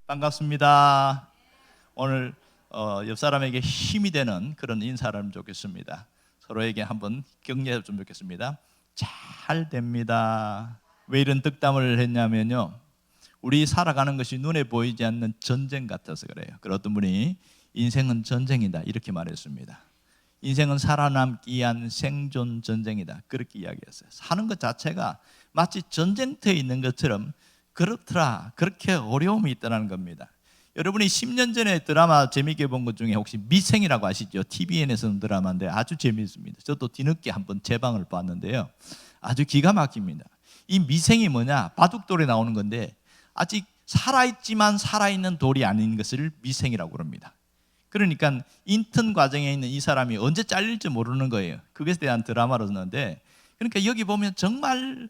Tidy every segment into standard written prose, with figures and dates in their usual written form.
반갑습니다. 오늘 옆 사람에게 힘이 되는 그런 인사를 하면 좋겠습니다. 서로에게 한번 격려해 주면 좋겠습니다. 잘 됩니다. 왜 이런 득담을 했냐면요, 우리 살아가는 것이 눈에 보이지 않는 전쟁 같아서 그래요. 그 어떤 분이 인생은 전쟁이다 이렇게 말했습니다. 인생은 살아남기 위한 생존 전쟁이다 그렇게 이야기했어요. 사는 것 자체가 마치 전쟁터에 있는 것처럼 그렇더라, 그렇게 어려움이 있다는 겁니다. 여러분이 10년 전에 드라마 재미있게 본 것 중에 혹시 미생이라고 아시죠? TVN에서 는 드라마인데 아주 재미있습니다. 저도 뒤늦게 한번 재방을 봤는데요, 아주 기가 막힙니다. 이 미생이 뭐냐, 바둑돌에 나오는 건데 아직 살아있지만 살아있는 돌이 아닌 것을 미생이라고 그럽니다. 그러니까 인턴 과정에 있는 이 사람이 언제 잘릴지 모르는 거예요. 그것에 대한 드라마로는데, 그러니까 여기 보면 정말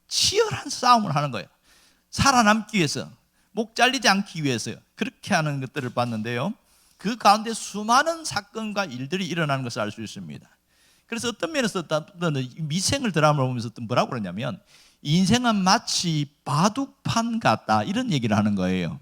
치열한 싸움을 하는 거예요. 살아남기 위해서, 목 잘리지 않기 위해서요. 그렇게 하는 것들을 봤는데요, 그 가운데 수많은 사건과 일들이 일어나는 것을 알 수 있습니다. 그래서 어떤 면에서 미생을 드라마를 보면서 뭐라고 그러냐면, 인생은 마치 바둑판 같다 이런 얘기를 하는 거예요.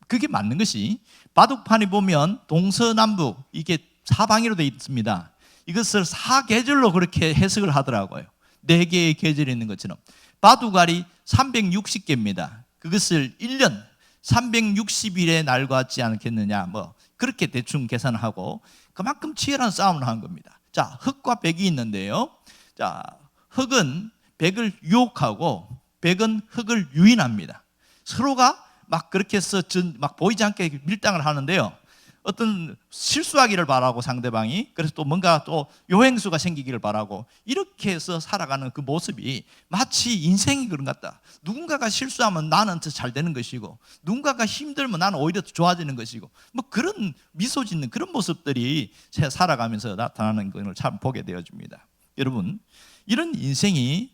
그게 맞는 것이, 바둑판이 보면 동서남북 이게 사방으로 되어 있습니다. 이것을 사계절로 그렇게 해석을 하더라고요. 4개의 계절이 있는 것처럼 바둑알이 360개입니다. 그것을 1년 360일의 날 같지 않겠느냐, 뭐 그렇게 대충 계산하고 그만큼 치열한 싸움을 하는 겁니다. 자, 흑과 백이 있는데요, 자, 흑은 백을 유혹하고 백은 흑을 유인합니다. 서로가 막 그렇게 해서 막 보이지 않게 밀당을 하는데요, 어떤 실수하기를 바라고 상대방이, 그래서 또 뭔가 또 요행수가 생기기를 바라고, 이렇게 해서 살아가는 그 모습이 마치 인생이 그런 것 같다. 누군가가 실수하면 나는 더 잘 되는 것이고, 누군가가 힘들면 나는 오히려 더 좋아지는 것이고, 뭐 그런 미소 짓는 그런 모습들이 살아가면서 나타나는 것을 참 보게 되어집니다. 여러분, 이런 인생이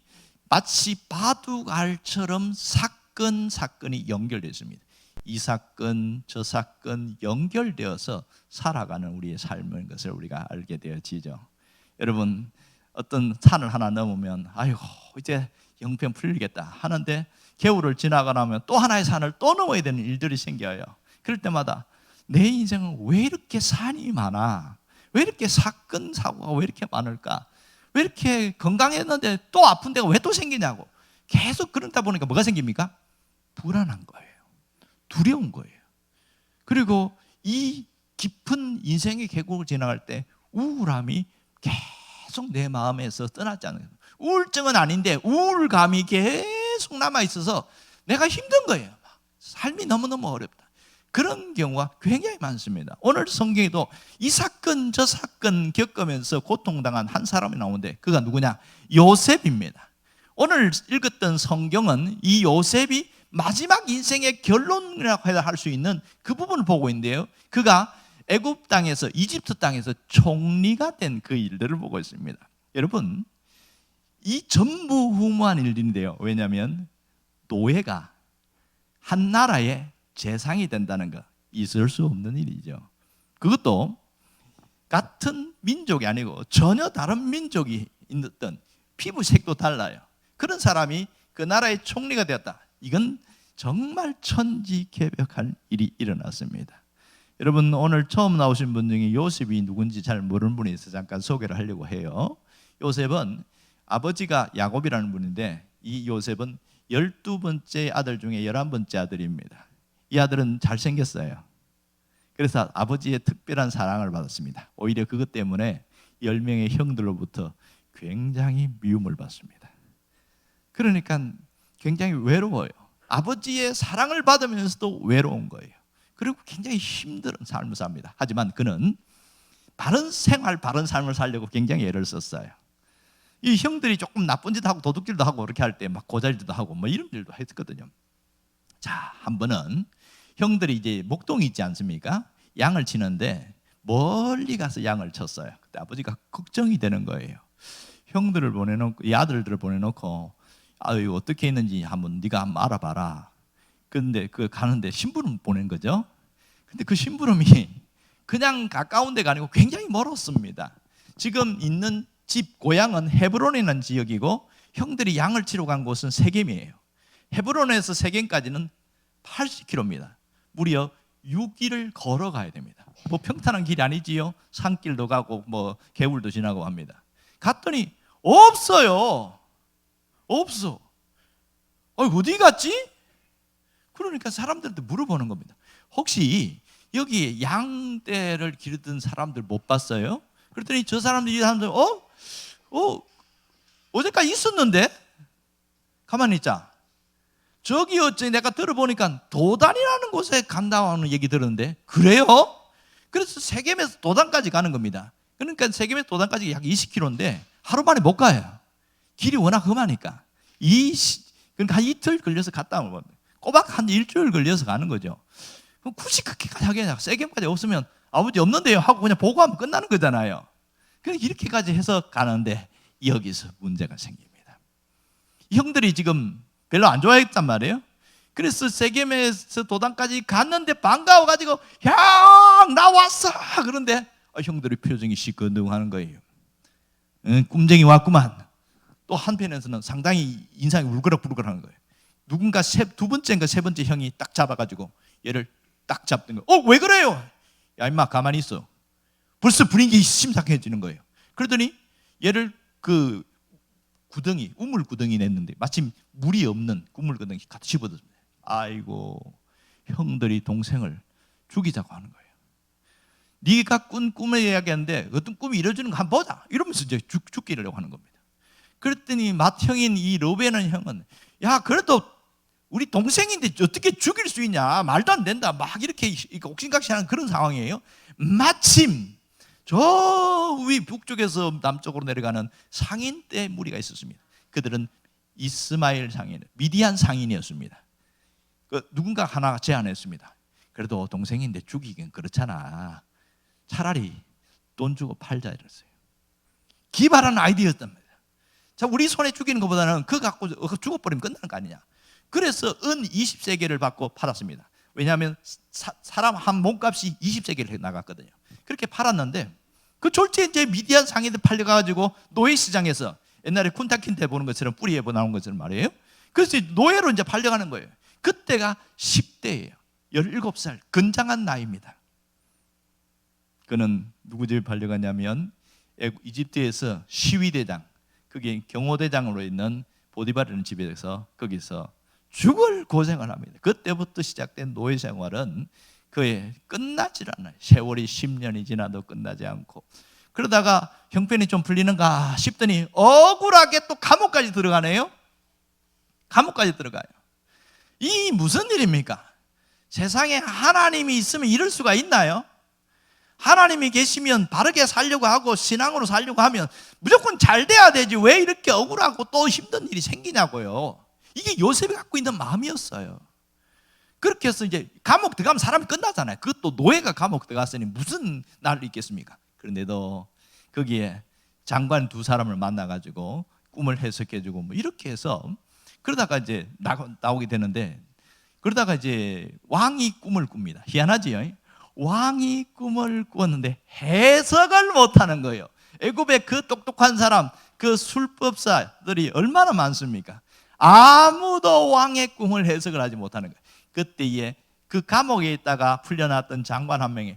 마치 바둑알처럼 사건이 연결되어 있습니다. 이 사건 저 사건 연결되어서 살아가는 우리의 삶인 것을 우리가 알게 되어지죠. 여러분, 어떤 산을 하나 넘으면 아이고 이제 영평 풀리겠다 하는데, 겨울을 지나가 나면 또 하나의 산을 또 넘어야 되는 일들이 생겨요. 그럴 때마다 내 인생은 왜 이렇게 산이 많아? 왜 이렇게 사건 사고가 왜 이렇게 많을까? 왜 이렇게 건강했는데 또 아픈 데가 왜 또 생기냐고, 계속 그러다 보니까 뭐가 생깁니까? 불안한 거예요. 두려운 거예요. 그리고 이 깊은 인생의 계곡을 지나갈 때 우울함이 계속 내 마음에서 떠나지 않는 거예요. 우울증은 아닌데 우울감이 계속 남아있어서 내가 힘든 거예요. 삶이 너무너무 어렵다. 그런 경우가 굉장히 많습니다. 오늘 성경에도 이 사건 저 사건 겪으면서 고통당한 한 사람이 나오는데, 그가 누구냐? 요셉입니다. 오늘 읽었던 성경은 이 요셉이 마지막 인생의 결론이라고 할 수 있는 그 부분을 보고 있는데요, 그가 애굽 땅에서, 이집트 땅에서 총리가 된 그 일들을 보고 있습니다. 여러분, 이 전무후무한 일인데요, 왜냐하면 노예가 한 나라의 재상이 된다는 거 있을 수 없는 일이죠. 그것도 같은 민족이 아니고 전혀 다른 민족이 있던, 피부색도 달라요. 그런 사람이 그 나라의 총리가 되었다. 이건 정말 천지개벽한 일이 일어났습니다. 여러분, 오늘 처음 나오신 분 중에 요셉이 누군지 잘 모르는 분이 있어서 잠깐 소개를 하려고 해요. 요셉은 아버지가 야곱이라는 분인데, 이 요셉은 12번째 아들 중에 11번째 아들입니다. 이 아들은 잘생겼어요. 그래서 아버지의 특별한 사랑을 받았습니다. 오히려 그것 때문에 10명의 형들로부터 굉장히 미움을 받습니다. 그러니까 굉장히 외로워요. 아버지의 사랑을 받으면서도 외로운 거예요. 그리고 굉장히 힘든 삶을 삽니다. 하지만 그는 바른 생활, 바른 삶을 살려고 굉장히 애를 썼어요. 이 형들이 조금 나쁜 짓 하고 도둑질도 하고 그렇게 할 때 막 고잘질도 하고 뭐 이런 일도 했거든요. 자, 한 번은 형들이 이제 목동이 있지 않습니까? 양을 치는데 멀리 가서 양을 쳤어요. 그때 아버지가 걱정이 되는 거예요. 형들을 보내놓고, 이 아들들을 보내놓고, 아유 어떻게 했는지 한번 네가 한번 알아봐라. 그런데 그 가는데 심부름 보낸 거죠. 근데 그 심부름이 그냥 가까운 데가 아니고 굉장히 멀었습니다. 지금 있는 집 고향은 헤브론이라는 지역이고, 형들이 양을 치러 간 곳은 세겜이에요. 헤브론에서 세겜까지는 80km입니다. 무려 6일을 걸어가야 됩니다. 뭐 평탄한 길이 아니지요. 산길도 가고 뭐 개울도 지나고 합니다. 갔더니 없어요. 없어. 어디 갔지? 그러니까 사람들한테 물어보는 겁니다. 혹시 여기 양떼를 기르던 사람들 못 봤어요? 그랬더니 저 사람들이 어제까지 있었는데? 가만히 있자. 저기 어째 내가 들어보니까 도단이라는 곳에 간다는 얘기 들었는데 그래요? 그래서 세겜에서 도단까지 가는 겁니다. 그러니까 세겜에서 도단까지 약 20km인데 하루 만에 못 가요. 길이 워낙 험하니까. 그러니까 한 이틀 걸려서 갔다 오는 겁니다. 꼬박 한 일주일 걸려서 가는 거죠. 그럼 굳이 그렇게까지 하겠냐? 세겜까지 없으면 아버지 없는데요 하고 그냥 보고하면 끝나는 거잖아요. 그러니까 이렇게까지 해서 가는데 여기서 문제가 생깁니다. 형들이 지금 별로 안 좋아했단 말이에요. 그래서 세겜에서 도단까지 갔는데 반가워가지고 형 나 왔어. 그런데 형들의 표정이 시큰둥하는 거예요. 꿈쟁이 왔구만. 또 한편에서는 상당히 인상이 울그락불그락하는 거예요. 누군가 두 번째인가 세 번째 형이 딱 잡아가지고 얘를 딱 잡는 거예요. 왜 그래요? 야 임마 가만히 있어. 벌써 분위기 심상해지는 거예요. 그러더니 얘를 그 구덩이, 우물 구덩이 냈는데 마침 물이 없는 우물 구덩이 갖다 집어넣습니다. 아이고 형들이 동생을 죽이자고 하는 거예요. 네가 꾼 꿈을 이야기하는데 어떤 꿈이 이루어지는 거 한번 보자 이러면서 이제 죽이려고 하는 겁니다. 그랬더니 맏형인 이 르베는 형은 야 그래도 우리 동생인데 어떻게 죽일 수 있냐, 말도 안 된다, 막 이렇게 옥신각신하는 그런 상황이에요. 마침 저 위 북쪽에서 남쪽으로 내려가는 상인대 무리가 있었습니다. 그들은 이스마엘 상인, 미디안 상인이었습니다. 누군가 하나 제안했습니다. 그래도 동생인데 죽이긴 그렇잖아. 차라리 돈 주고 팔자 이랬어요. 기발한 아이디어였단 말이에요. 자, 우리 손에 죽이는 것보다는 그거 갖고 죽어버리면 끝나는 거 아니냐. 그래서 은 20세겔을 받고 팔았습니다. 왜냐하면 사람 한 몸값이 20세겔 나갔거든요. 그렇게 팔았는데 그 졸지에 이제 미디안 상인들 팔려가지고 노예시장에서 옛날에 쿤타킨테 보는 것처럼 뿌리에 나온 것처럼 말이에요. 그래서 노예로 이제 팔려가는 거예요. 그때가 10대예요. 17살 건장한 나이입니다. 그는 누구 집에 팔려가냐면 이집트에서 시위대장, 그게 경호대장으로 있는 보디바르는 집에서 거기서 죽을 고생을 합니다. 그때부터 시작된 노예 생활은 그의 끝나질 않아요. 세월이 10년이 지나도 끝나지 않고, 그러다가 형편이 좀 풀리는가 싶더니 억울하게 또 감옥까지 들어가네요. 감옥까지 들어가요. 이 무슨 일입니까? 세상에 하나님이 있으면 이럴 수가 있나요? 하나님이 계시면 바르게 살려고 하고 신앙으로 살려고 하면 무조건 잘 돼야 되지 왜 이렇게 억울하고 또 힘든 일이 생기냐고요. 이게 요셉이 갖고 있는 마음이었어요. 그렇게 해서 이제 감옥 들어가면 사람이 끝나잖아요. 그것도 노예가 감옥 들어갔으니 무슨 날이 있겠습니까? 그런데도 거기에 장관 두 사람을 만나가지고 꿈을 해석해주고 뭐 이렇게 해서 그러다가 이제 나오게 되는데, 그러다가 이제 왕이 꿈을 꿉니다. 희한하지요? 왕이 꿈을 꾸었는데 해석을 못하는 거예요. 애굽의 그 똑똑한 사람, 그 술법사들이 얼마나 많습니까? 아무도 왕의 꿈을 해석을 하지 못하는 거예요. 그때에 그 감옥에 있다가 풀려났던 장관 한 명이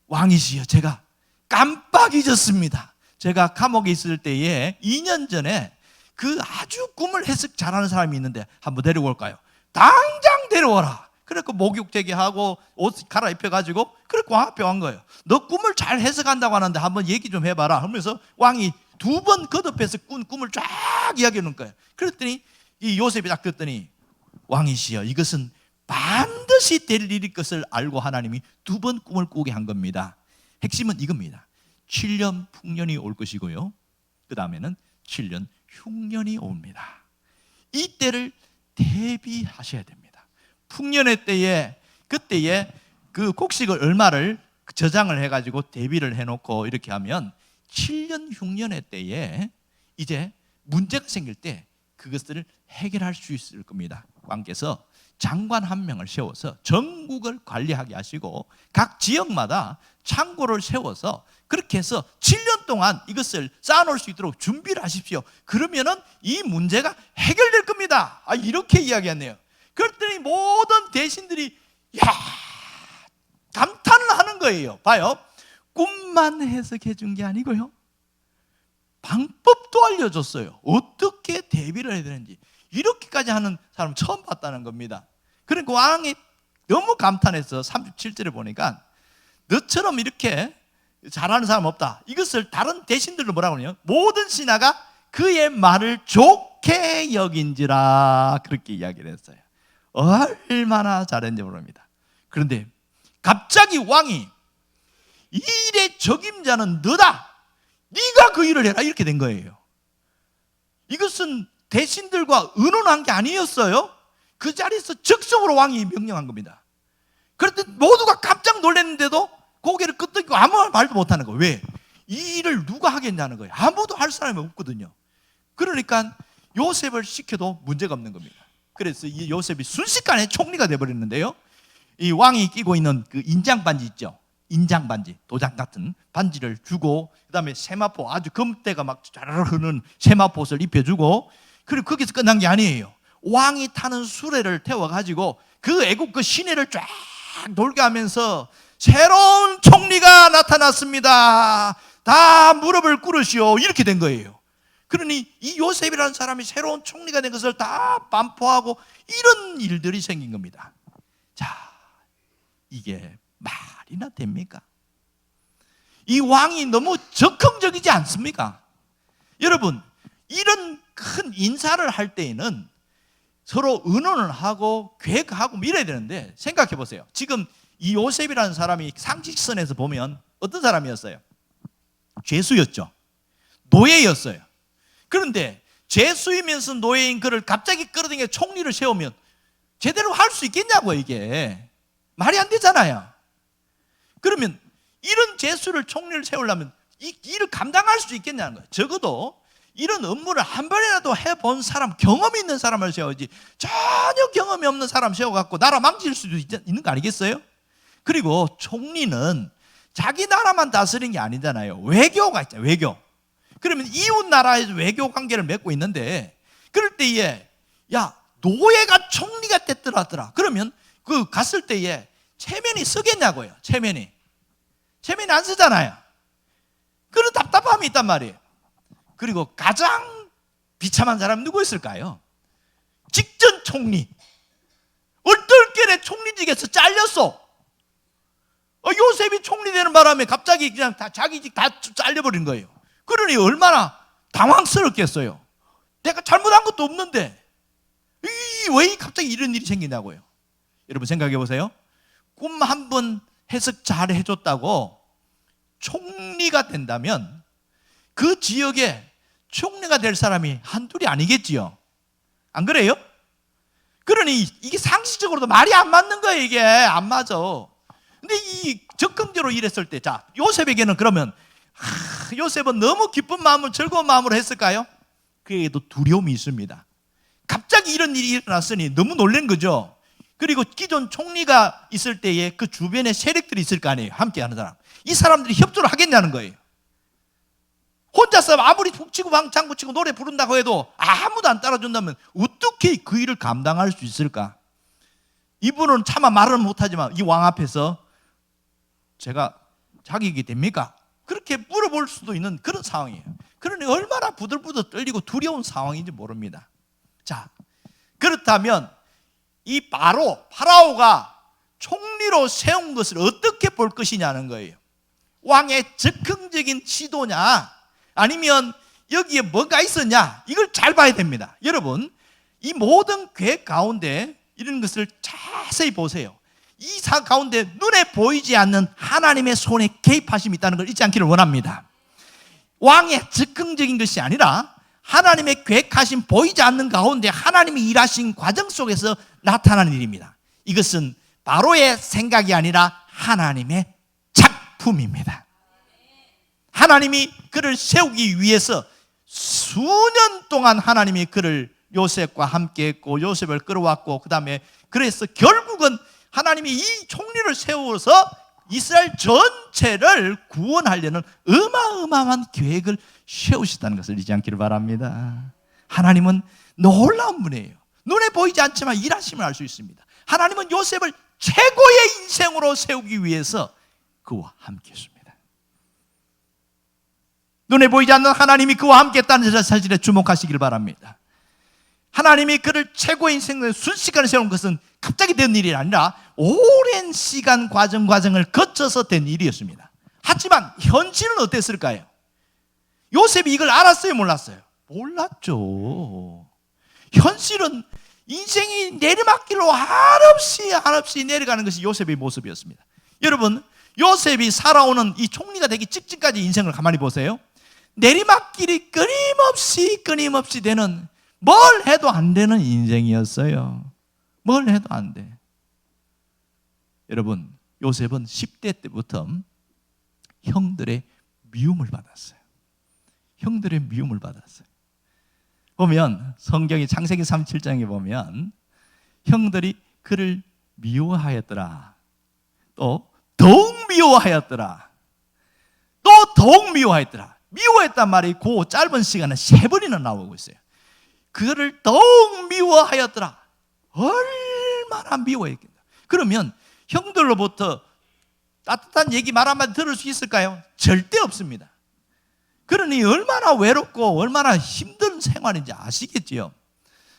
왕이시여, 제가 깜빡 잊었습니다. 제가 감옥에 있을 때에 2년 전에 그 아주 꿈을 해석 잘하는 사람이 있는데 한번 데리고 올까요? 당장 데려오라. 그래서 목욕 제기하고 옷 갈아입혀가지고 그렇게 왕 앞에 간 거예요. 너 꿈을 잘 해석한다고 하는데 한번 얘기 좀 해봐라 하면서 왕이 2번 거듭해서 꾼 꿈을 쫙 이야기해 놓은 거예요. 그랬더니 이 요셉이 딱 듣더니 왕이시여, 이것은 반드시 될 일일 것을 알고 하나님이 2번 꿈을 꾸게 한 겁니다. 핵심은 이겁니다. 7년 풍년이 올 것이고요, 그 다음에는 7년 흉년이 옵니다. 이 때를 대비하셔야 됩니다. 풍년의 때에, 그때에 그 곡식을 얼마를 저장을 해가지고 대비를 해놓고 이렇게 하면 7년 흉년의 때에 이제 문제가 생길 때 그것들을 해결할 수 있을 겁니다. 왕께서 장관 한 명을 세워서 전국을 관리하게 하시고 각 지역마다 창고를 세워서 그렇게 해서 7년 동안 이것을 쌓아놓을 수 있도록 준비를 하십시오. 그러면은 이 문제가 해결될 겁니다. 이렇게 이야기했네요. 그랬더니 모든 대신들이 야, 감탄을 하는 거예요. 봐요. 꿈만 해석해 준 게 아니고요, 방법도 알려줬어요. 어떻게 대비를 해야 되는지. 이렇게까지 하는 사람 처음 봤다는 겁니다. 그러니까 왕이 너무 감탄해서 37절에 보니까 너처럼 이렇게 잘하는 사람 없다. 이것을 다른 대신들도 뭐라고 하냐, 모든 신하가 그의 말을 좋게 여긴지라, 그렇게 이야기를 했어요. 얼마나 잘했는지 모릅니다. 그런데 갑자기 왕이 이 일의 적임자는 너다, 네가 그 일을 해라, 이렇게 된 거예요. 이것은 대신들과 의논한 게 아니었어요. 그 자리에서 즉석으로 왕이 명령한 겁니다. 그랬더니 모두가 깜짝 놀랐는데도 고개를 끄덕이고 아무 말도 못하는 거예요. 왜? 이 일을 누가 하겠냐는 거예요. 아무도 할 사람이 없거든요. 그러니까 요셉을 시켜도 문제가 없는 겁니다. 그래서 이 요셉이 순식간에 총리가 되어버렸는데요, 이 왕이 끼고 있는 그 인장 반지 있죠, 인장 반지, 도장 같은 반지를 주고, 그 다음에 세마포, 아주 금때가 막 자르르 흐르는 세마포옷을 입혀주고, 그리고 거기서 끝난 게 아니에요. 왕이 타는 수레를 태워가지고 그 애국 그 시내를 쫙 돌게 하면서 새로운 총리가 나타났습니다, 다 무릎을 꿇으시오, 이렇게 된 거예요. 그러니 이 요셉이라는 사람이 새로운 총리가 된 것을 다 반포하고 이런 일들이 생긴 겁니다. 자, 이게 말이나 됩니까? 이 왕이 너무 적극적이지 않습니까? 여러분, 이런 큰 인사를 할 때에는 서로 의논을 하고 계획하고 이래야 되는데, 생각해 보세요. 지금 이 요셉이라는 사람이 상식선에서 보면 어떤 사람이었어요? 죄수였죠. 노예였어요. 그런데 죄수이면서 노예인 그를 갑자기 끌어당겨 총리를 세우면 제대로 할 수 있겠냐고요. 이게 말이 안 되잖아요. 그러면 이런 죄수를 총리를 세우려면 이 일을 감당할 수 있겠냐는 거예요. 적어도 이런 업무를 한 번이라도 해본 사람, 경험이 있는 사람을 세워야지, 전혀 경험이 없는 사람 세워갖고 나라 망칠 수도 있는 거 아니겠어요? 그리고 총리는 자기 나라만 다스리는 게 아니잖아요. 외교가 있잖아요. 외교. 그러면 이웃 나라에서 외교 관계를 맺고 있는데, 그럴 때에 야, 노예가 총리가 됐더라. 그러면 그 갔을 때에 체면이 쓰겠냐고요. 체면이 안 쓰잖아요. 그런 답답함이 있단 말이에요. 그리고 가장 비참한 사람은 누구였을까요? 직전 총리. 얼떨결에 내 총리직에서 잘렸어. 요셉이 총리 되는 바람에 갑자기 그냥 다 자기 직 다 잘려버린 거예요. 그러니 얼마나 당황스럽겠어요. 내가 잘못한 것도 없는데 왜 갑자기 이런 일이 생기냐고요. 여러분 생각해 보세요. 꿈 한 번 해석 잘 해줬다고 총리가 된다면 그 지역에 총리가 될 사람이 한둘이 아니겠지요. 안 그래요? 그러니 이게 상식적으로도 말이 안 맞는 거예요. 이게 안 맞아. 근데 이 적극적으로 일했을 때, 자, 요셉에게는 그러면 요셉은 너무 기쁜 마음으로, 즐거운 마음으로 했을까요? 그에게도 두려움이 있습니다. 갑자기 이런 일이 일어났으니 너무 놀란 거죠. 그리고 기존 총리가 있을 때에 그 주변에 세력들이 있을 거 아니에요. 함께 하는 사람. 이 사람들이 협조를 하겠냐는 거예요. 혼자서 아무리 북치고 장구치고 노래 부른다고 해도 아무도 안 따라준다면 어떻게 그 일을 감당할 수 있을까? 이분은 차마 말은 못하지만 이 왕 앞에서 제가 자격이 됩니까? 그렇게 물어볼 수도 있는 그런 상황이에요. 그러니 얼마나 부들부들 떨리고 두려운 상황인지 모릅니다. 자, 그렇다면 이 파라오가 총리로 세운 것을 어떻게 볼 것이냐는 거예요. 왕의 즉흥적인 시도냐, 아니면 여기에 뭐가 있었냐, 이걸 잘 봐야 됩니다. 여러분, 이 모든 계획 가운데 이런 것을 자세히 보세요. 이 사 가운데 눈에 보이지 않는 하나님의 손에 개입하심이 있다는 걸 잊지 않기를 원합니다. 왕의 즉흥적인 것이 아니라 하나님의 계획하신 보이지 않는 가운데 하나님이 일하신 과정 속에서 나타나는 일입니다. 이것은 바로의 생각이 아니라 하나님의 작품입니다. 하나님이 그를 세우기 위해서 수년 동안 하나님이 그를 요셉과 함께 했고 요셉을 끌어왔고, 그 다음에 그래서 결국은 하나님이 이 총리를 세워서 이스라엘 전체를 구원하려는 어마어마한 계획을 세우셨다는 것을 잊지 않기를 바랍니다. 하나님은 놀라운 분이에요. 눈에 보이지 않지만 일하심을 알 수 있습니다. 하나님은 요셉을 최고의 인생으로 세우기 위해서 그와 함께 했습니다. 눈에 보이지 않는 하나님이 그와 함께 했다는 사실에 주목하시길 바랍니다. 하나님이 그를 최고의 인생의 순식간에 세운 것은 갑자기 된 일이 아니라 오랜 시간 과정을 거쳐서 된 일이었습니다. 하지만 현실은 어땠을까요? 요셉이 이걸 알았어요, 몰랐어요? 몰랐죠. 현실은 인생이 내리막길로 한없이 내려가는 것이 요셉의 모습이었습니다. 여러분, 요셉이 살아오는 이 총리가 되기 직전까지 인생을 가만히 보세요. 내리막길이 끊임없이 되는, 뭘 해도 안 되는 인생이었어요. 뭘 해도 안 돼. 여러분, 요셉은 10대 때부터 형들의 미움을 받았어요. 형들의 미움을 받았어요. 보면 성경이 창세기 37장에 보면 형들이 그를 미워하였더라. 또 더욱 미워하였더라. 또 더욱 미워하였더라. 미워했단 말이 그 짧은 시간에 3번이나 나오고 있어요. 그를 더욱 미워하였더라. 얼마나 미워했겠다. 그러면 형들로부터 따뜻한 얘기 말 한마디 들을 수 있을까요? 절대 없습니다. 그러니 얼마나 외롭고 얼마나 힘든 생활인지 아시겠지요?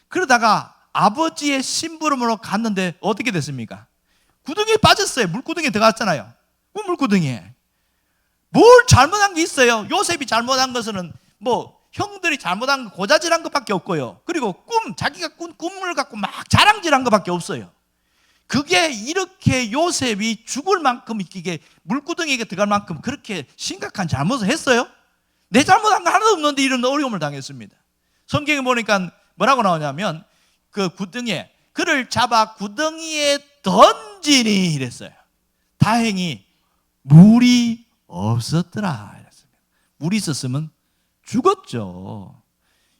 그러다가 아버지의 심부름으로 갔는데 어떻게 됐습니까? 구덩이에 빠졌어요. 물구덩이에 들어갔잖아요. 그 물구덩이에 뭘 잘못한 게 있어요? 요셉이 잘못한 것은 형들이 잘못한 거 고자질한 것밖에 없고요. 그리고 자기가 꾼 꿈을 갖고 막 자랑질한 것밖에 없어요. 그게 이렇게 요셉이 죽을 만큼 이게 물구덩이에 들어갈 만큼 그렇게 심각한 잘못을 했어요? 내 잘못한 거 하나도 없는데 이런 어려움을 당했습니다. 성경에 보니까 뭐라고 나오냐면 그 구덩이에 그를 잡아 구덩이에 던지니 이랬어요. 다행히 물이 없었더라 이랬습니다. 물이 있었으면 죽었죠.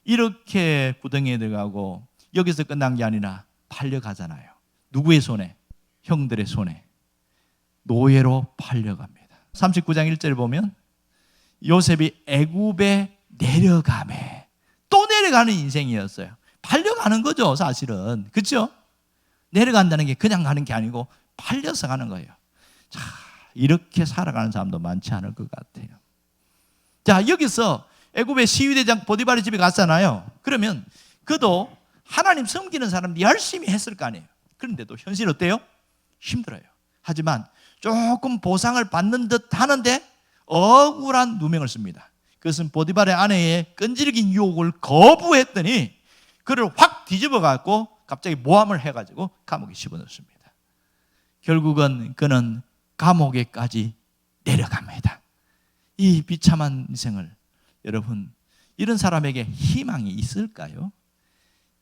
이렇게 구덩이에 들어가고 여기서 끝난 게 아니라 팔려가잖아요. 누구의 손에? 형들의 손에 노예로 팔려갑니다. 39장 1절을 보면 요셉이 애굽에 내려가매, 또 내려가는 인생이었어요. 팔려가는 거죠, 사실은. 그렇죠? 내려간다는 게 그냥 가는 게 아니고 팔려서 가는 거예요. 자, 이렇게 살아가는 사람도 많지 않을 것 같아요. 자, 여기서 애굽의 시위대장 보디발의 집에 갔잖아요. 그러면 그도 하나님 섬기는 사람들 열심히 했을 거 아니에요. 그런데도 현실 어때요? 힘들어요. 하지만 조금 보상을 받는 듯 하는데 억울한 누명을 씁니다. 그것은 보디발의 아내의 끈질긴 유혹을 거부했더니 그를 확 뒤집어 갖고 갑자기 모함을 해가지고 감옥에 집어넣습니다. 결국은 그는 감옥에까지 내려갑니다. 이 비참한 인생을 여러분, 이런 사람에게 희망이 있을까요?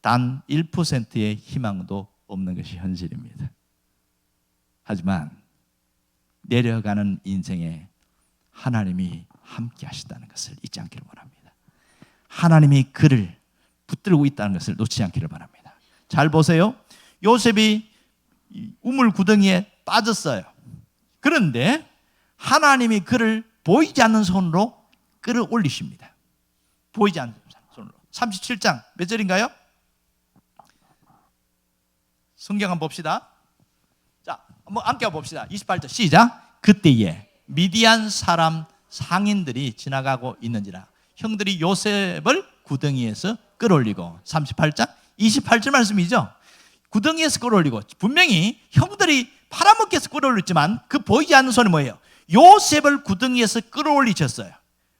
단 1%의 희망도 없는 것이 현실입니다. 하지만 내려가는 인생에 하나님이 함께 하시다는 것을 잊지 않기를 바랍니다. 하나님이 그를 붙들고 있다는 것을 놓치지 않기를 바랍니다. 잘 보세요. 요셉이 우물 구덩이에 빠졌어요. 그런데 하나님이 그를 보이지 않는 손으로 끌어올리십니다. 보이지 않는 손으로. 37장 몇 절인가요? 성경 한번 봅시다. 자, 한번 함께 봅시다. 28절 시작. 그때에 미디안 사람 상인들이 지나가고 있는지라 형들이 요셉을 구덩이에서 끌어올리고 38장 28절 말씀이죠. 구덩이에서 끌어올리고 분명히 형들이 팔아먹기 위해서 끌어올렸지만 그 보이지 않는 손이 뭐예요? 요셉을 구덩이에서 끌어올리셨어요.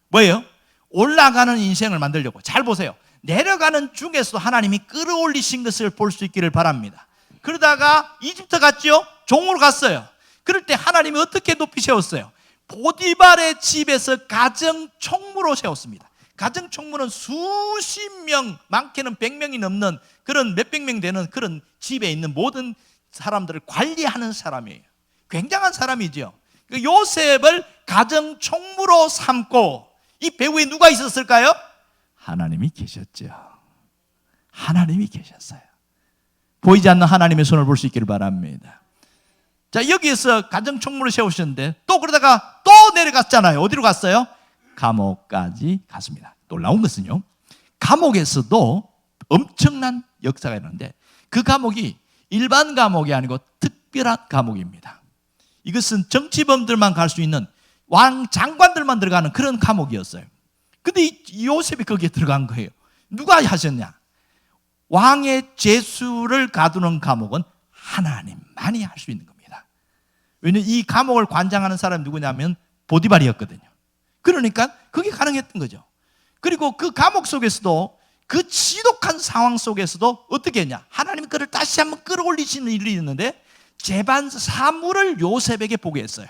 뭐예요? 올라가는 인생을 만들려고. 잘 보세요. 내려가는 중에서도 하나님이 끌어올리신 것을 볼 수 있기를 바랍니다. 그러다가 이집트 갔죠? 종으로 갔어요. 그럴 때 하나님이 어떻게 높이 세웠어요? 보디발의 집에서 가정총무로 세웠습니다. 가정총무는 수십 명, 많게는 100명이 넘는 그런 몇백 명 되는 그런 집에 있는 모든 사람들을 관리하는 사람이에요. 굉장한 사람이죠. 요셉을 가정총무로 삼고 이 배후에 누가 있었을까요? 하나님이 계셨죠. 하나님이 계셨어요. 보이지 않는 하나님의 손을 볼 수 있기를 바랍니다. 자, 여기에서 가정총무를 세우셨는데 또 그러다가 또 내려갔잖아요. 어디로 갔어요? 감옥까지 갔습니다. 놀라운 것은요, 감옥에서도 엄청난 역사가 있는데 그 감옥이 일반 감옥이 아니고 특별한 감옥입니다. 이것은 정치범들만 갈 수 있는 왕 장관들만 들어가는 그런 감옥이었어요. 근데 이 요셉이 거기에 들어간 거예요. 누가 하셨냐? 왕의 죄수를 가두는 감옥은 하나님만이 할 수 있는 겁니다. 왜냐하면 이 감옥을 관장하는 사람이 누구냐면 보디발이었거든요. 그러니까 그게 가능했던 거죠. 그리고 그 감옥 속에서도 그 지독한 상황 속에서도 어떻게 했냐? 하나님이 그를 다시 한번 끌어올리시는 일이 있는데 재반 사무를 요셉에게 보게 했어요.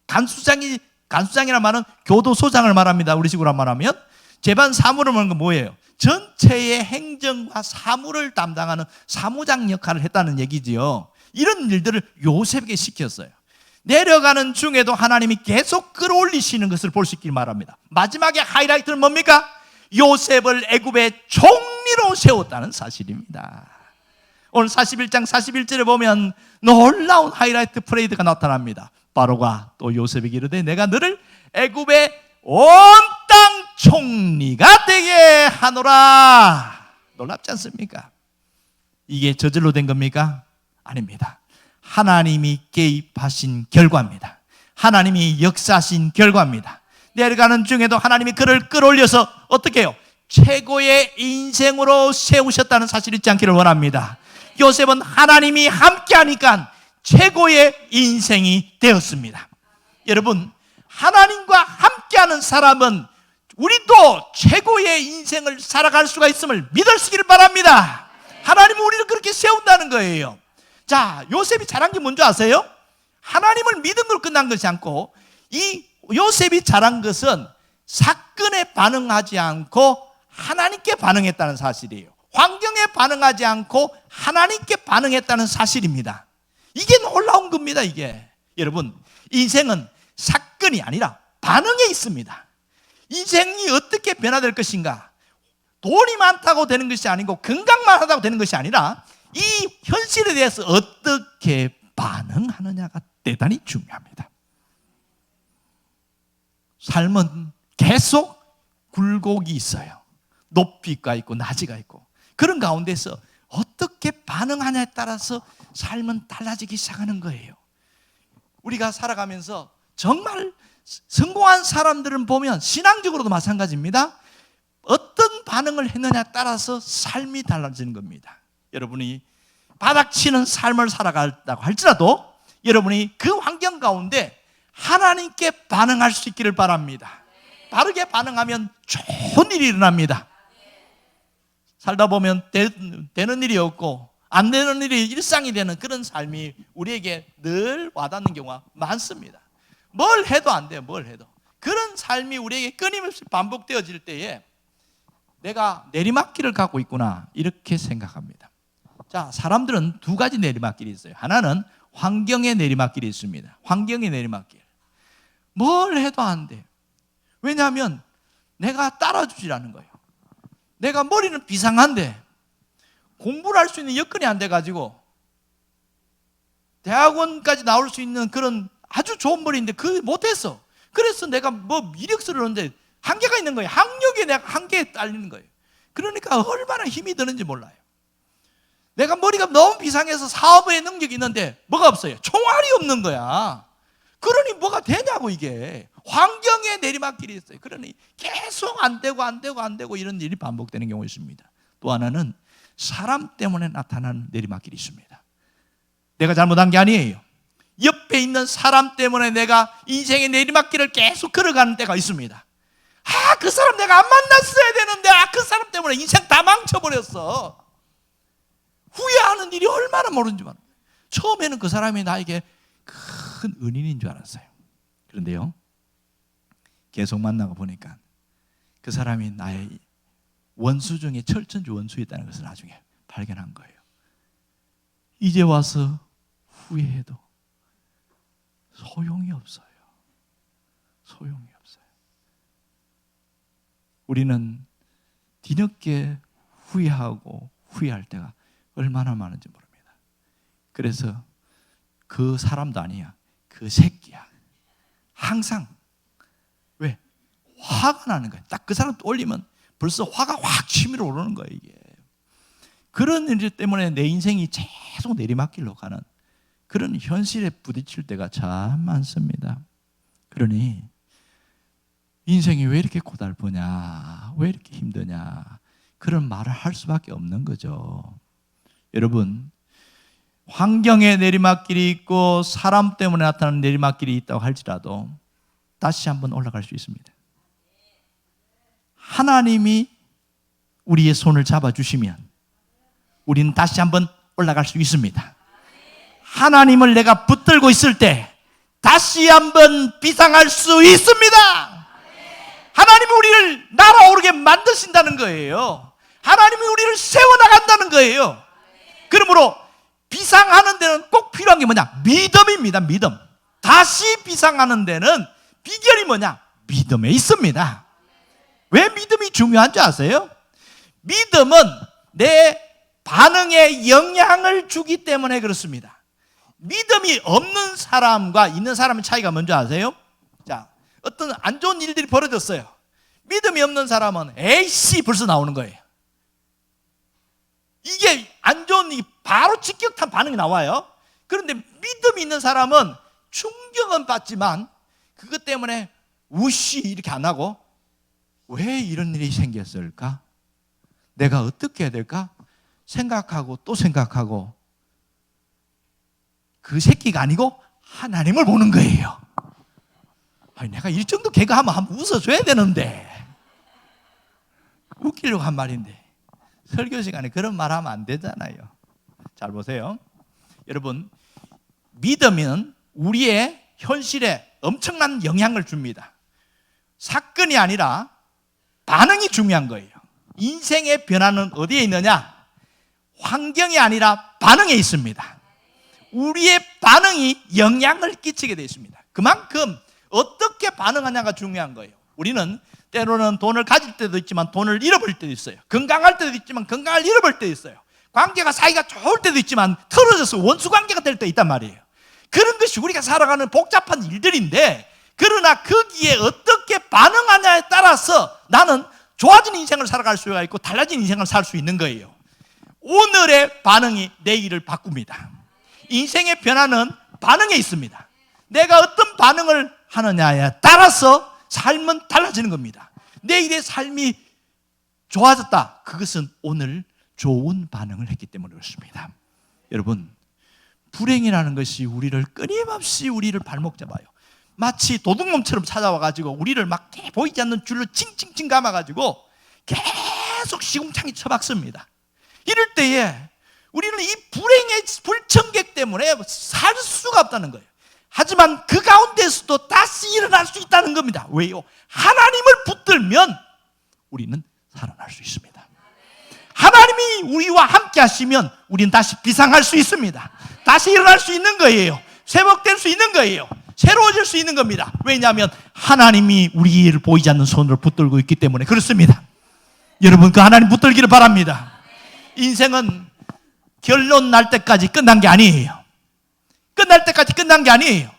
간수장이란 말은 교도소장을 말합니다. 우리 식으로 말하면 재반 사무를 말하는 건 뭐예요? 전체의 행정과 사무를 담당하는 사무장 역할을 했다는 얘기지요. 이런 일들을 요셉에게 시켰어요. 내려가는 중에도 하나님이 계속 끌어올리시는 것을 볼 수 있길 말합니다. 마지막에 하이라이트는 뭡니까? 요셉을 애굽의 총리로 세웠다는 사실입니다. 오늘 41장 41절에 보면 놀라운 하이라이트 프레이드가 나타납니다. 바로가 또 요셉에게 이르되 내가 너를 애굽의 온 땅 총리가 되게 하노라. 놀랍지 않습니까? 이게 저절로 된 겁니까? 아닙니다. 하나님이 개입하신 결과입니다. 하나님이 역사하신 결과입니다. 내려가는 중에도 하나님이 그를 끌어올려서 어떻게 해요? 최고의 인생으로 세우셨다는 사실 잊지 않기를 원합니다. 요셉은 하나님이 함께하니까 최고의 인생이 되었습니다. 여러분, 하나님과 함께하는 사람은 우리도 최고의 인생을 살아갈 수가 있음을 믿으시기를 바랍니다. 하나님은 우리를 그렇게 세운다는 거예요. 자, 요셉이 잘한 게 뭔지 아세요? 하나님을 믿은 걸 끝난 것이 않고 이 요셉이 잘한 것은 사건에 반응하지 않고 하나님께 반응했다는 사실이에요. 환경에 반응하지 않고 하나님께 반응했다는 사실입니다. 이게 놀라운 겁니다. 이게 여러분, 인생은 사건이 아니라 반응에 있습니다. 인생이 어떻게 변화될 것인가, 돈이 많다고 되는 것이 아니고 건강만 하다고 되는 것이 아니라 이 현실에 대해서 어떻게 반응하느냐가 대단히 중요합니다. 삶은 계속 굴곡이 있어요. 높이가 있고 낮이가 있고 그런 가운데서 어떻게 반응하냐에 따라서 삶은 달라지기 시작하는 거예요. 우리가 살아가면서 정말 성공한 사람들은 보면 신앙적으로도 마찬가지입니다. 어떤 반응을 했느냐에 따라서 삶이 달라지는 겁니다. 여러분이 바닥치는 삶을 살아간다고 할지라도 여러분이 그 환경 가운데 하나님께 반응할 수 있기를 바랍니다. 바르게 반응하면 좋은 일이 일어납니다. 살다 보면 되는 일이 없고 안 되는 일이 일상이 되는 그런 삶이 우리에게 늘 와닿는 경우가 많습니다. 뭘 해도 안 돼요. 뭘 해도. 그런 삶이 우리에게 끊임없이 반복되어질 때에 내가 내리막길을 갖고 있구나 이렇게 생각합니다. 자, 사람들은 두 가지 내리막길이 있어요. 하나는 환경의 내리막길이 있습니다. 환경의 내리막길. 뭘 해도 안 돼. 왜냐하면 내가 따라주질 않는 거예요. 내가 머리는 비상한데 공부를 할 수 있는 여건이 안 돼가지고 대학원까지 나올 수 있는 그런 아주 좋은 머리인데 그걸 못했어. 그래서 내가 뭐 이력서를 넣는데 한계가 있는 거예요. 학력에 내가 한계에 딸리는 거예요. 그러니까 얼마나 힘이 드는지 몰라요. 내가 머리가 너무 비상해서 사업에 능력이 있는데 뭐가 없어요? 총알이 없는 거야. 그러니 뭐가 되냐고. 이게 환경에 내리막길이 있어요. 그러니 계속 안 되고 이런 일이 반복되는 경우가 있습니다. 또 하나는 사람 때문에 나타나는 내리막길이 있습니다. 내가 잘못한 게 아니에요. 옆에 있는 사람 때문에 내가 인생의 내리막길을 계속 걸어가는 때가 있습니다. 그 사람 내가 안 만났어야 되는데 그 사람 때문에 인생 다 망쳐버렸어. 후회하는 일이 얼마나 모르는지 몰라요. 처음에는 그 사람이 나에게 큰 은인인 줄 알았어요. 그런데요, 계속 만나고 보니까 그 사람이 나의 원수 중에 철천지 원수였다는 것을 나중에 발견한 거예요. 이제 와서 후회해도 소용이 없어요. 소용이 없어요. 우리는 뒤늦게 후회하고 후회할 때가 얼마나 많은지 모릅니다. 그래서 그 사람도 아니야, 그 새끼야. 항상 왜? 화가 나는 거야. 딱 그 사람 올리면 벌써 화가 확 치밀어 오르는 거예요. 이게 그런 일 때문에 내 인생이 계속 내리막길로 가는 그런 현실에 부딪힐 때가 참 많습니다. 그러니 인생이 왜 이렇게 고달프냐, 왜 이렇게 힘드냐, 그런 말을 할 수밖에 없는 거죠. 여러분, 환경에 내리막길이 있고 사람 때문에 나타나는 내리막길이 있다고 할지라도 다시 한번 올라갈 수 있습니다. 하나님이 우리의 손을 잡아주시면 우리는 다시 한번 올라갈 수 있습니다. 하나님을 내가 붙들고 있을 때 다시 한번 비상할 수 있습니다. 하나님이 우리를 날아오르게 만드신다는 거예요. 하나님이 우리를 세워나간다는 거예요. 그러므로 비상하는 데는 꼭 필요한 게 뭐냐? 믿음입니다. 믿음. 다시 비상하는 데는 비결이 뭐냐? 믿음에 있습니다. 왜 믿음이 중요한 줄 아세요? 믿음은 내 반응에 영향을 주기 때문에 그렇습니다. 믿음이 없는 사람과 있는 사람의 차이가 뭔지 아세요? 자, 어떤 안 좋은 일들이 벌어졌어요. 믿음이 없는 사람은 에이씨 벌써 나오는 거예요. 이게 안 좋은 일이 바로 직격탄 반응이 나와요. 그런데 믿음이 있는 사람은 충격은 받지만 그것 때문에 우씨 이렇게 안 하고 왜 이런 일이 생겼을까? 내가 어떻게 해야 될까? 생각하고 또 생각하고 그 새끼가 아니고 하나님을 보는 거예요. 아니, 내가 이 정도 개그하면 한번 웃어줘야 되는데 웃기려고 한 말인데 설교 시간에 그런 말 하면 안 되잖아요. 잘 보세요. 여러분, 믿음은 우리의 현실에 엄청난 영향을 줍니다. 사건이 아니라 반응이 중요한 거예요. 인생의 변화는 어디에 있느냐? 환경이 아니라 반응에 있습니다. 우리의 반응이 영향을 끼치게 되어 있습니다. 그만큼 어떻게 반응하냐가 중요한 거예요. 우리는 때로는 돈을 가질 때도 있지만 돈을 잃어버릴 때도 있어요. 건강할 때도 있지만 건강을 잃어버릴 때도 있어요. 관계가 사이가 좋을 때도 있지만 틀어져서 원수관계가 될 때 있단 말이에요. 그런 것이 우리가 살아가는 복잡한 일들인데, 그러나 거기에 어떻게 반응하냐에 따라서 나는 좋아진 인생을 살아갈 수가 있고 달라진 인생을 살 수 있는 거예요. 오늘의 반응이 내일을 바꿉니다. 인생의 변화는 반응에 있습니다. 내가 어떤 반응을 하느냐에 따라서 삶은 달라지는 겁니다. 내일의 삶이 좋아졌다. 그것은 오늘 좋은 반응을 했기 때문에 그렇습니다. 여러분, 불행이라는 것이 우리를 끊임없이 우리를 발목 잡아요. 마치 도둑놈처럼 찾아와가지고 우리를 막 보이지 않는 줄로 칭칭칭 감아가지고 계속 시궁창이 쳐박습니다. 이럴 때에 우리는 이 불행의 불청객 때문에 살 수가 없다는 거예요. 하지만 그 가운데서도 다시 일어날 수 있다는 겁니다. 왜요? 하나님을 붙들면 우리는 살아날 수 있습니다. 하나님이 우리와 함께 하시면 우리는 다시 비상할 수 있습니다. 다시 일어날 수 있는 거예요. 회복될 수 있는 거예요. 새로워질 수 있는 겁니다. 왜냐하면 하나님이 우리를 보이지 않는 손으로 붙들고 있기 때문에 그렇습니다. 여러분, 그 하나님 붙들기를 바랍니다. 인생은 결론 날 때까지 끝난 게 아니에요. 끝날 때까지 끝난 게 아니에요.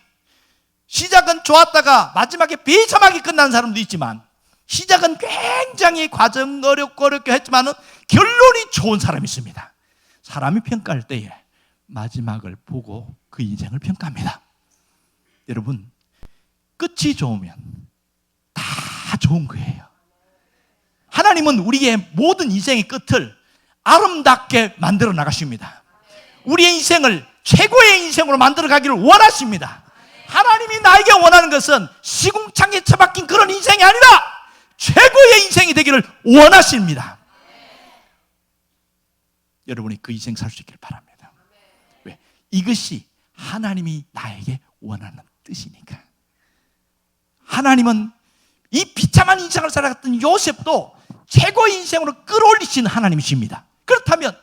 시작은 좋았다가 마지막에 비참하게 끝난 사람도 있지만, 시작은 굉장히 과정 어렵게 했지만 결론이 좋은 사람이 있습니다. 사람이 평가할 때에 마지막을 보고 그 인생을 평가합니다. 여러분, 끝이 좋으면 다 좋은 거예요. 하나님은 우리의 모든 인생의 끝을 아름답게 만들어 나가십니다. 우리의 인생을 최고의 인생으로 만들어 가기를 원하십니다. 하나님이 나에게 원하는 것은 시궁창에 처박힌 그런 인생이 아니라 최고의 인생이 되기를 원하십니다. 여러분이 그 인생 살 수 있기를 바랍니다. 왜? 이것이 하나님이 나에게 원하는 뜻이니까. 하나님은 이 비참한 인생을 살아갔던 요셉도 최고의 인생으로 끌어올리시는 하나님이십니다. 그렇다면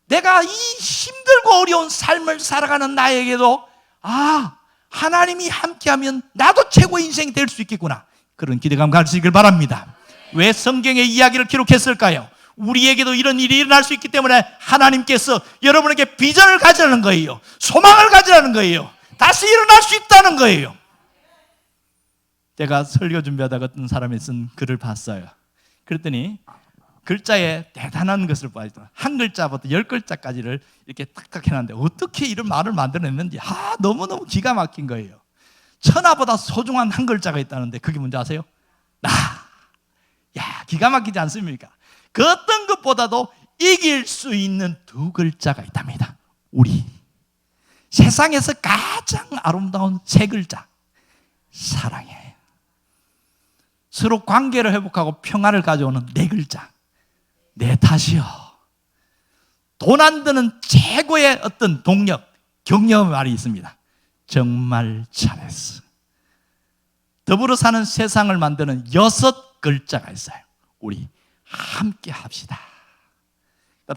내가 이 힘들고 어려운 삶을 살아가는 나에게도 하나님이 함께하면 나도 최고의 인생이 될 수 있겠구나, 그런 기대감 가지시길 바랍니다. 왜 성경의 이야기를 기록했을까요? 우리에게도 이런 일이 일어날 수 있기 때문에 하나님께서 여러분에게 비전을 가지라는 거예요. 소망을 가지라는 거예요. 다시 일어날 수 있다는 거예요. 제가 설교 준비하다가 어떤 사람이 쓴 글을 봤어요. 그랬더니 글자에 대단한 것을 봐야죠. 한 글자부터 10글자까지를 이렇게 탁탁 해놨는데 어떻게 이런 말을 만들어냈는지 너무너무 기가 막힌 거예요. 천하보다 소중한 한 글자가 있다는데 그게 뭔지 아세요? 나. 야, 기가 막히지 않습니까? 그 어떤 것보다도 이길 수 있는 두 글자가 있답니다. 우리. 세상에서 가장 아름다운 세 글자, 사랑이에요. 서로 관계를 회복하고 평화를 가져오는 네 글자, 내 탓이요. 돈 안 드는 최고의 어떤 동력, 격려의 말이 있습니다. 정말 잘했어. 더불어 사는 세상을 만드는 6글자가 있어요. 우리 함께 합시다.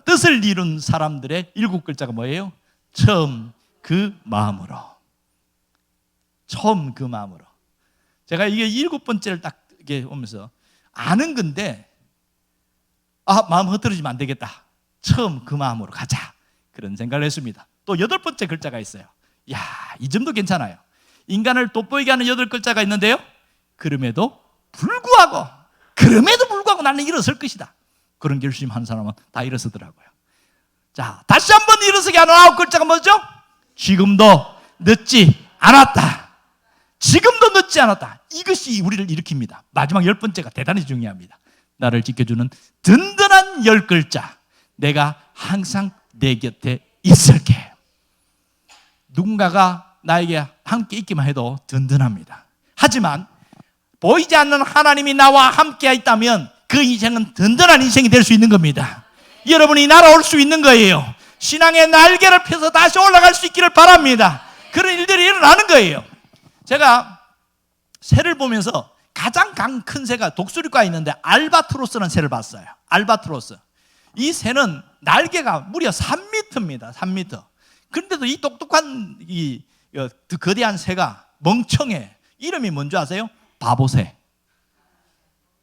뜻을 이룬 사람들의 7글자가 뭐예요? 처음 그 마음으로. 처음 그 마음으로. 제가 이게 7번째를 딱 이렇게 오면서 아는 건데 마음 흐트러지면 안 되겠다. 처음 그 마음으로 가자. 그런 생각을 했습니다. 또 8번째 글자가 있어요. 야, 이 점도 괜찮아요. 인간을 돋보이게 하는 8글자가 있는데요. 그럼에도 불구하고 나는 일어설 것이다. 그런 결심한 사람은 다 일어서더라고요. 자, 다시 한번 일어서게 하는 9글자가 뭐죠? 지금도 늦지 않았다. 지금도 늦지 않았다. 이것이 우리를 일으킵니다. 마지막 10번째가 대단히 중요합니다. 나를 지켜주는 든든한 10글자. 내가 항상 내 곁에 있을게. 누군가가 나에게 함께 있기만 해도 든든합니다. 하지만 보이지 않는 하나님이 나와 함께 있다면 그 인생은 든든한 인생이 될 수 있는 겁니다. 여러분이 날아올 수 있는 거예요. 신앙의 날개를 펴서 다시 올라갈 수 있기를 바랍니다. 그런 일들이 일어나는 거예요. 제가 새를 보면서 가장 큰 새가 독수리과에 있는데 알바트로스라는 새를 봤어요. 알바트로스. 이 새는 날개가 무려 3m입니다. 3m. 그런데도 이 똑똑한 거대한 새가 멍청해. 이름이 뭔지 아세요? 바보새.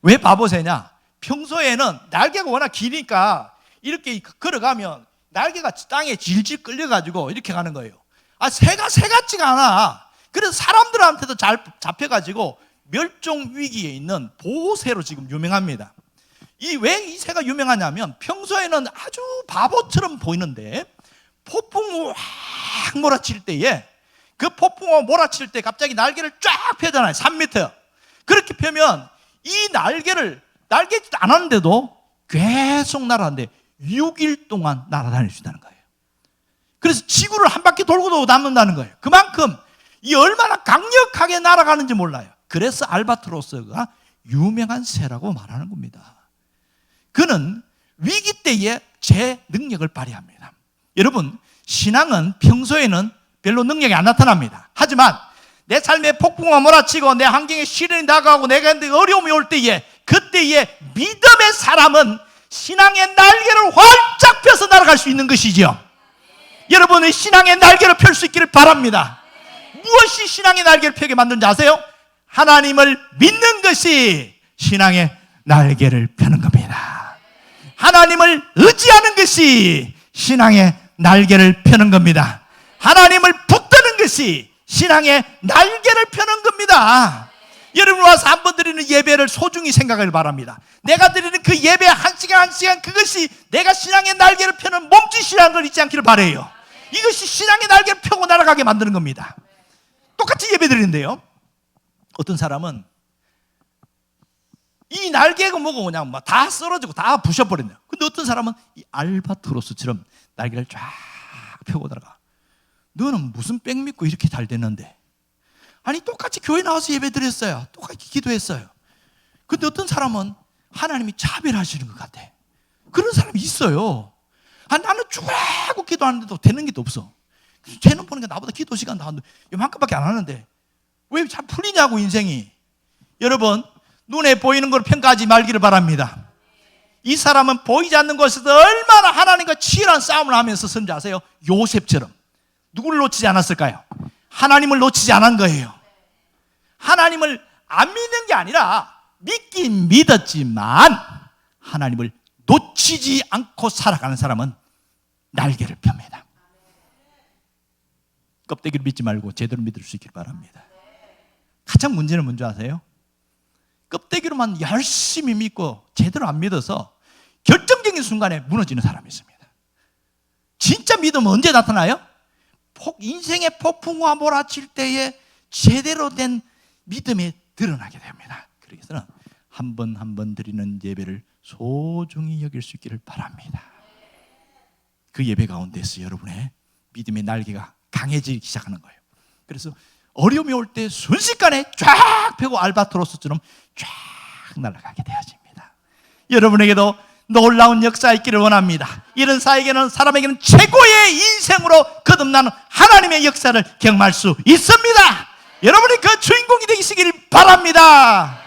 왜 바보새냐? 평소에는 날개가 워낙 기니까 이렇게 걸어가면 날개가 땅에 질질 끌려가지고 이렇게 가는 거예요. 새가 새 같지가 않아. 그래서 사람들한테도 잘 잡혀가지고 멸종 위기에 있는 보호새로 지금 유명합니다. 왜 이 새가 유명하냐면 평소에는 아주 바보처럼 보이는데 폭풍우 확 몰아칠 때에 그 폭풍우가 몰아칠 때 갑자기 날개를 쫙 펴잖아요. 3m. 그렇게 펴면 이 날개짓 안 하는데도 계속 날아가는데 6일 동안 날아다닐 수 있다는 거예요. 그래서 지구를 한 바퀴 돌고도 남는다는 거예요. 그만큼 이 얼마나 강력하게 날아가는지 몰라요. 그래서 알바트로스가 유명한 새라고 말하는 겁니다. 그는 위기 때에 제 능력을 발휘합니다. 여러분, 신앙은 평소에는 별로 능력이 안 나타납니다. 하지만 내 삶에 폭풍우가 몰아치고 내 환경에 시련이 다가오고 내가 어려움이 올 때에 그때에 믿음의 사람은 신앙의 날개를 활짝 펴서 날아갈 수 있는 것이죠. 여러분은 신앙의 날개를 펼 수 있기를 바랍니다. 무엇이 신앙의 날개를 펴게 만드는지 아세요? 하나님을 믿는 것이 신앙의 날개를 펴는 겁니다. 하나님을 의지하는 것이 신앙의 날개를 펴는 겁니다. 하나님을 붙드는 것이 신앙의 날개를 펴는 겁니다. 여러분 와서 한 번 드리는 예배를 소중히 생각하길 바랍니다. 내가 드리는 그 예배 한 시간 그것이 내가 신앙의 날개를 펴는 몸짓이라는 걸 잊지 않기를 바라요. 이것이 신앙의 날개를 펴고 날아가게 만드는 겁니다. 똑같이 예배 드리는데요, 어떤 사람은 이 날개가 뭐고 그냥 다 쓰러지고 다 부셔버린대요. 근데 어떤 사람은 이 알바트로스처럼 날개를 쫙 펴고 날아가. 너는 무슨 백 믿고 이렇게 잘 됐는데? 아니 똑같이 교회 나와서 예배 드렸어요. 똑같이 기도했어요. 근데 어떤 사람은 하나님이 차별하시는 것 같아. 그런 사람이 있어요. 나는 죽으라고 기도하는데도 되는 게 없어. 쟤는 보니까 나보다 기도 시간 다 요만큼밖에 안 하는데 왜 잘 풀리냐고 인생이. 여러분, 눈에 보이는 걸 평가하지 말기를 바랍니다. 이 사람은 보이지 않는 곳에서 얼마나 하나님과 치열한 싸움을 하면서 선지 아세요? 요셉처럼. 누구를 놓치지 않았을까요? 하나님을 놓치지 않은 거예요. 하나님을 안 믿는 게 아니라 믿긴 믿었지만 하나님을 놓치지 않고 살아가는 사람은 날개를 펴니다. 껍데기를 믿지 말고 제대로 믿을 수 있길 바랍니다. 가장 문제는 뭔지 아세요? 껍데기로만 열심히 믿고 제대로 안 믿어서 결정적인 순간에 무너지는 사람이 있습니다. 진짜 믿음은 언제 나타나요? 인생의 폭풍과 몰아칠 때에 제대로 된 믿음에 드러나게 됩니다. 그래서 한 번 한 번 드리는 예배를 소중히 여길 수 있기를 바랍니다. 그 예배 가운데서 여러분의 믿음의 날개가 강해지기 시작하는 거예요. 그래서 어려움이 올 때 순식간에 쫙 펴고 알바트로스처럼 쫙 날아가게 되어집니다. 여러분에게도 놀라운 역사 있기를 원합니다. 이런 사람에게는 최고의 인생으로 거듭나는 하나님의 역사를 경험할 수 있습니다. 여러분이 그 주인공이 되시길 바랍니다.